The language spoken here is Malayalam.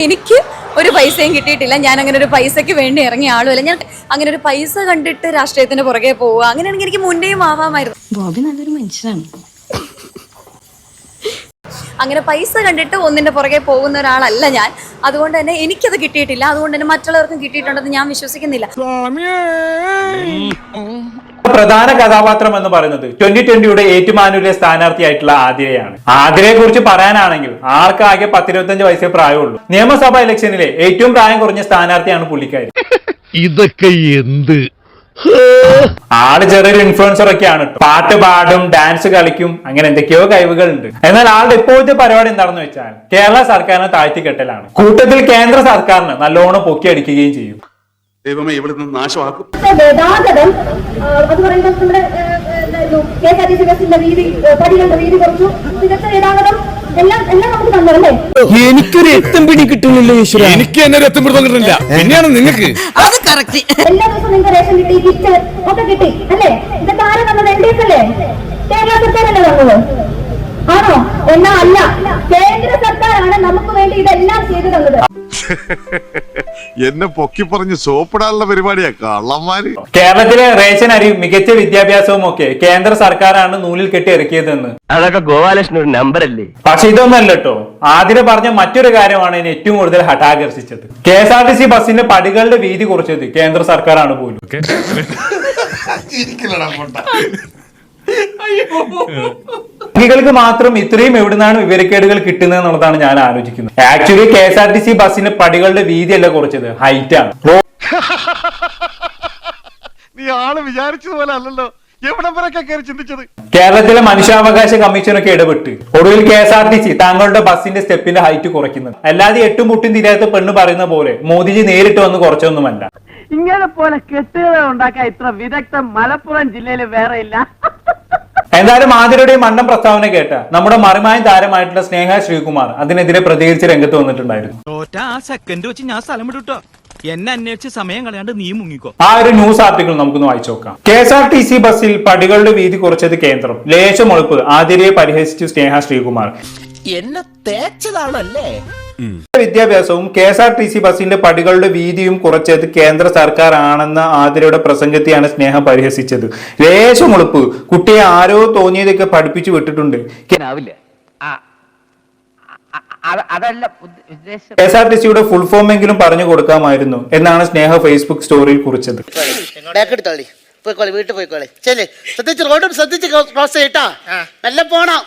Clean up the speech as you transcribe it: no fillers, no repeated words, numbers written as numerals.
എനിക്ക് ഒരു പൈസയും കിട്ടിയിട്ടില്ല. ഞാൻ അങ്ങനെ ഒരു പൈസയ്ക്ക് വേണ്ടി ഇറങ്ങിയ ആളുമല്ല. ഞാൻ അങ്ങനെ ഒരു പൈസ കണ്ടിട്ട് രാഷ്ട്രീയത്തിന് പുറകെ പോവുക അങ്ങനെയാണെങ്കിൽ എനിക്ക് മുന്നേയും ആവാമായിരുന്നു. ബോബി നല്ലൊരു മനുഷ്യനാണ്. അങ്ങനെ പൈസ കണ്ടിട്ട് ഒന്നിന്റെ പുറകെ പോകുന്ന ഒരാളല്ല ഞാൻ. അതുകൊണ്ട് തന്നെ എനിക്കത് കിട്ടിയിട്ടില്ല. അതുകൊണ്ട് തന്നെ മറ്റുള്ളവർക്കും കിട്ടിയിട്ടുണ്ടെന്ന് ഞാൻ വിശ്വസിക്കുന്നില്ല. പ്രധാന കഥാപാത്രം എന്ന് പറയുന്നത് 2020 ഏറ്റുമാനൂരിലെ സ്ഥാനാർത്ഥിയായിട്ടുള്ള ആതിരയാണ്. ആതിരയെ കുറിച്ച് പറയാനാണെങ്കിൽ ആൾക്കാകെ 10-25 വയസ്സേ പ്രായമുള്ളൂ. നിയമസഭാ ഇലക്ഷനിലെ ഏറ്റവും പ്രായം കുറഞ്ഞ സ്ഥാനാർത്ഥിയാണ് പുള്ളിക്കാരി. ഇതൊക്കെ എന്ത് ആള് ചെറിയൊരു ഇൻഫ്ലുവൻസർ ഒക്കെയാണ്. പാട്ട് പാടും, ഡാൻസ് കളിക്കും, അങ്ങനെ എന്തൊക്കെയോ കഴിവുകളുണ്ട്. എന്നാൽ ആളുടെ ഇപ്പോഴത്തെ പരിപാടി എന്താണെന്ന് വെച്ചാൽ കേരള സർക്കാരിനെ താഴ്ത്തിക്കെട്ടലാണ്. കൂട്ടത്തിൽ കേന്ദ്ര സർക്കാരിന് നല്ലോണം പൊക്കി അടിക്കുകയും ചെയ്യും. ദൈവമേ ഇവിടുന്ന് നാശമാക്കും. ഗതാഗതം അത് പറയുമ്പോൾ നമ്മുടെ KSRTC ബസിന്റെ വീതി, പടികളുടെ വീതി കുറച്ചു, മികച്ച ഗതാഗതം എല്ലാം നമുക്ക് തന്നല്ലേ. എനിക്കൊരു എത്തും പിടി കിട്ടുന്നില്ല ഈശ്വര. എനിക്ക് എന്നെ എത്തും പിടുത്തം കിട്ടുന്നില്ല. പിന്നെയാണ് നിങ്ങൾക്ക് അത് കറക്റ്റ്. എല്ലാ ദിവസവും നിങ്ങൾക്ക് റേഷൻ കിട്ടി, കിറ്റ് ഒക്കെ കിട്ടി അല്ലേ? ഇതൊക്കെ ആരും തന്നത് LDF അല്ലേ? കേരള സർക്കാരല്ലേ തന്നത്? ആണോ? എന്നാ അല്ല, കേന്ദ്ര സർക്കാരാണ് നമുക്ക് വേണ്ടി ഇതെല്ലാം ചെയ്തു തന്നത്. എന്നെ പൊക്കി പറഞ്ഞ് സോപ്പിടാനുള്ള പരിപാടിയാ കള്ളന്മാര്. കേരളത്തിലെ റേഷൻ അരി, മികച്ച വിദ്യാഭ്യാസവും ഒക്കെ കേന്ദ്ര സർക്കാരാണ് നൂലിൽ കെട്ടി ഇറക്കിയതെന്ന്. അതൊക്കെ ഗോപാലകൃഷ്ണൻ ഒരു നമ്പർ അല്ലേ? പക്ഷെ ഇതൊന്നല്ല കേട്ടോ. ആദ്യം പറഞ്ഞ മറ്റൊരു കാര്യമാണ് എന്നെ ഏറ്റവും കൂടുതൽ ഹഠാകർഷിച്ചത്. KSRTC ബസിന്റെ പടികളുടെ വീതി കുറച്ചത് കേന്ദ്ര സർക്കാരാണ് പോലും. ൾക്ക് മാത്രം ഇത്രയും എവിടുന്നാണ് വിവരക്കേടുകൾ കിട്ടുന്നത് എന്നുള്ളതാണ് ഞാൻ ആലോചിക്കുന്നത്. ആക്ച്വലി KSRTC ബസിന്റെ പടികളുടെ വീതിയല്ല കുറച്ചത്, ഹൈറ്റ് ആണ്. നീ ആള് വിചാരിച്ചതുപോലെ അല്ലല്ലോ. എവിടം വരെയൊക്കെ കയറി ചിന്തിച്ചത്. കേരളത്തിലെ മനുഷ്യാവകാശ കമ്മീഷനൊക്കെ ഇടപെട്ട് ഒടുവിൽ KSRTC താങ്കളുടെ ബസിന്റെ സ്റ്റെപ്പിന്റെ ഹൈറ്റ് കുറയ്ക്കുന്നത്. അല്ലാതെ എട്ടും മുട്ടും തിരിയാത്ത പെണ്ണ് പറയുന്ന പോലെ മോദിജി നേരിട്ട് വന്ന് കുറച്ചൊന്നുമല്ല. ഇങ്ങനെ പോലെ കെട്ടുകഥ ഉണ്ടാക്കാൻ ഇത്ര വിദഗ്ധം മലപ്പുറം ജില്ലയിൽ വേറെ ഇല്ല. എന്തായാലും ആതിരയുടെ മണ്ഡം പ്രസ്താവന കേട്ട നമ്മുടെ മറിമായ താരമായിട്ടുള്ള സ്നേഹ ശ്രീകുമാർ അതിനെതിരെ പ്രതികരിച്ച് രംഗത്ത് വന്നിട്ടുണ്ടായിരുന്നു. സെക്കൻഡ് വെച്ച് ഞാൻ സ്ഥലം വിട്ടോ, എന്നെ അന്വേഷിച്ച് സമയം കളയാണ്ട് നീ മുങ്ങിക്കോ. ആ ഒരു ന്യൂസ് ആർട്ടിക്കിൾ നമുക്കൊന്ന് വായിച്ചു നോക്കാം. KSRTC ബസ്സിൽ പടികളുടെ വീതി കുറച്ചത് കേന്ദ്രം, ലേശം ഒളിപ്പ്, ആതിരയെ പരിഹസിച്ചു സ്നേഹ ശ്രീകുമാർ. എന്നെ തേച്ചതാണല്ലേ. വിദ്യാഭ്യാസവും KSRTC ബസിന്റെ പടികളുടെ വീതിയും കുറച്ചത് കേന്ദ്ര സർക്കാർ ആണെന്ന ആതിരയുടെ പ്രസംഗത്തെയാണ് സ്നേഹ പരിഹസിച്ചത്. ലേശം ഒളിപ്പ്, കുട്ടിയെ ആരോ തോന്നിയതൊക്കെ പഠിപ്പിച്ചു വിട്ടിട്ടുണ്ട്. KSRTCയുടെ ഫുൾ ഫോം എങ്കിലും പറഞ്ഞു കൊടുക്കാമായിരുന്നു എന്നാണ് സ്നേഹ ഫേസ്ബുക്ക് സ്റ്റോറിയിൽ കുറിച്ചത്. വീട്ടിൽ പോയിക്കോളെ. ശ്രദ്ധിച്ച് റോഡും ശ്രദ്ധിച്ച് ക്രോസ് ചെയ്യട്ടാ, നല്ല പോണം.